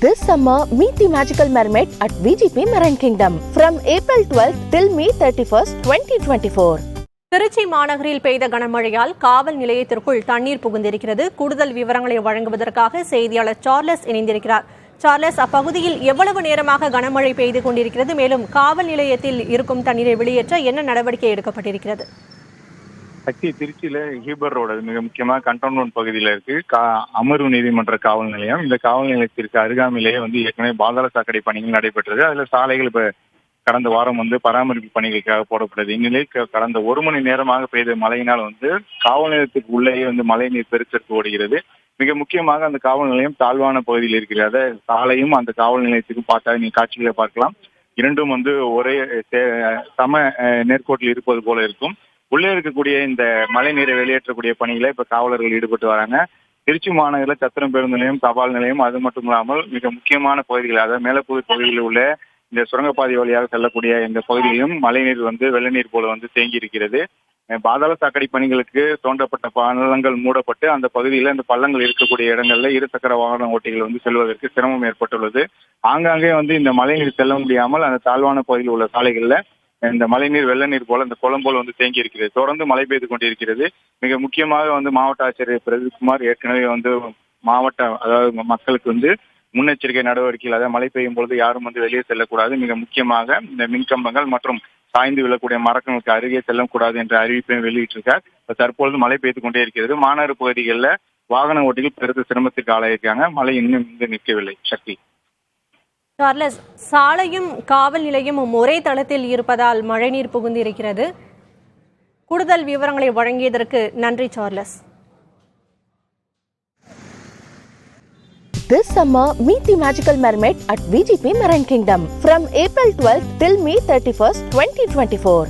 This summer, meet the magical mermaid at VGP Marine Kingdom from April 12th till May 31st, 2024. Trichy மாநகரில் பெய்த கனமழையால் காவல் நிலையத்திற்குள் தண்ணீர் புகுந்திருக்கிறது. கூடுதல் விவரங்களை வழங்குவதற்காக செய்தியாளர் சார்லஸ் இணைந்திருக்கிறார். சார்லஸ், அப்பகுதியில் எவ்வளவு நேரமாக கனமழை பெய்து கொண்டிருக்கிறது? மேலும் காவல் நிலையத்தில் இருக்கும் தண்ணீரை வெளியேற்ற என்ன நடவடிக்கை எடுக்கப்பட்டிருக்கிறது? திருச்சியில ஹீபர் ரோடு மிக முக்கியமாக கண்டோன்மெண்ட் பகுதியில் இருக்கு அமர்வு நீதிமன்ற காவல் நிலையம். இந்த காவல் நிலையத்திற்கு அருகாமையிலேயே ஏற்கனவே பாதாள சாக்கடை பணிகள் நடைபெற்றது. அதுல சாலைகள் இப்ப கடந்த வாரம் பராமரிப்பு பணிகளுக்காக போடப்பட்டது. இந்நிலையில் கடந்த ஒரு மணி நேரமாக பெய்த மழையினால் காவல் நிலையத்துக்கு உள்ளேயே மழை நீர் பெருக்கெடுத்து ஓடுகிறது. மிக முக்கியமாக அந்த காவல் நிலையம் தாழ்வான பகுதியில் இருக்கிறது. சாலையும் அந்த காவல் நிலையத்துக்கும் பார்த்தா நீ காட்சிகளை பார்க்கலாம். இரண்டும் ஒரே சம நேர்கோட்டில் இருப்பது போல இருக்கும். உள்ளே இருக்கக்கூடிய இந்த மழை நீரை வெளியேற்றக்கூடிய பணிகளை இப்ப காவலர்கள் ஈடுபட்டு வராங்க. திருச்சி மாநகரில் சத்திரம் பேருந்து நிலையம், தபால் நிலையம், அது மட்டும் இல்லாமல் மிக முக்கியமான பகுதிகள், அதாவது மேலப்பகுதி பகுதியில் உள்ள இந்த சுரங்கப்பாதை வழியாக செல்லக்கூடிய இந்த பகுதியிலும் மழை நீர் வெள்ள நீர் போல தேங்கி இருக்கிறது. பாதாள சாக்கடை பணிகளுக்கு தோண்டப்பட்ட பள்ளங்கள் மூடப்பட்டு அந்த பகுதியில் இந்த பள்ளங்கள் இருக்கக்கூடிய இடங்கள்ல இருசக்கர வாகன ஓட்டிகள் செல்வதற்கு சிரமம் ஏற்பட்டுள்ளது. ஆங்காங்கே இந்த மழை நீர் செல்ல முடியாமல் அந்த தாழ்வான பகுதியில் உள்ள சாலைகள்ல இந்த மழைநீர் வெள்ள நீர் போல இந்த குளம் போல தேங்கி இருக்கிறது. தொடர்ந்து மழை பெய்து கொண்டிருக்கிறது. மிக முக்கியமாக மாவட்ட ஆட்சியர் பிரதீப்குமார் ஏற்கனவே மாவட்ட அதாவது மக்களுக்கு முன்னெச்சரிக்கை நடவடிக்கைகள், அதாவது மழை பெய்யும் பொழுது யாரும் வெளியே செல்லக்கூடாது, மிக முக்கியமாக இந்த மின்கம்பங்கள் மற்றும் சாய்ந்து விழக்கூடிய மரங்களுக்கு அருகே செல்லக்கூடாது என்ற அறிவிப்பையும் வெளியிட்டிருக்கார். தற்பொழுது மழை பெய்து கொண்டே இருக்கிறது. மாநகர பகுதிகளில் வாகன ஓட்டிகள் பெருத்த சிரமத்திற்கு ஆளாயிருக்காங்க. மழை இன்னும் நிற்கவில்லை. சக்தி. சார்லஸ், சாலையும் காவல் நிலையமும் ஒரே தளத்தில் இருப்பதால் மழைநீர் புகுந்திருக்கிறது. கூடுதல் விவரங்களை வழங்கியதற்கு நன்றி Charles. This summer, meet the magical mermaid at VGP Marine Kingdom from April 12th till May 31st, 2024.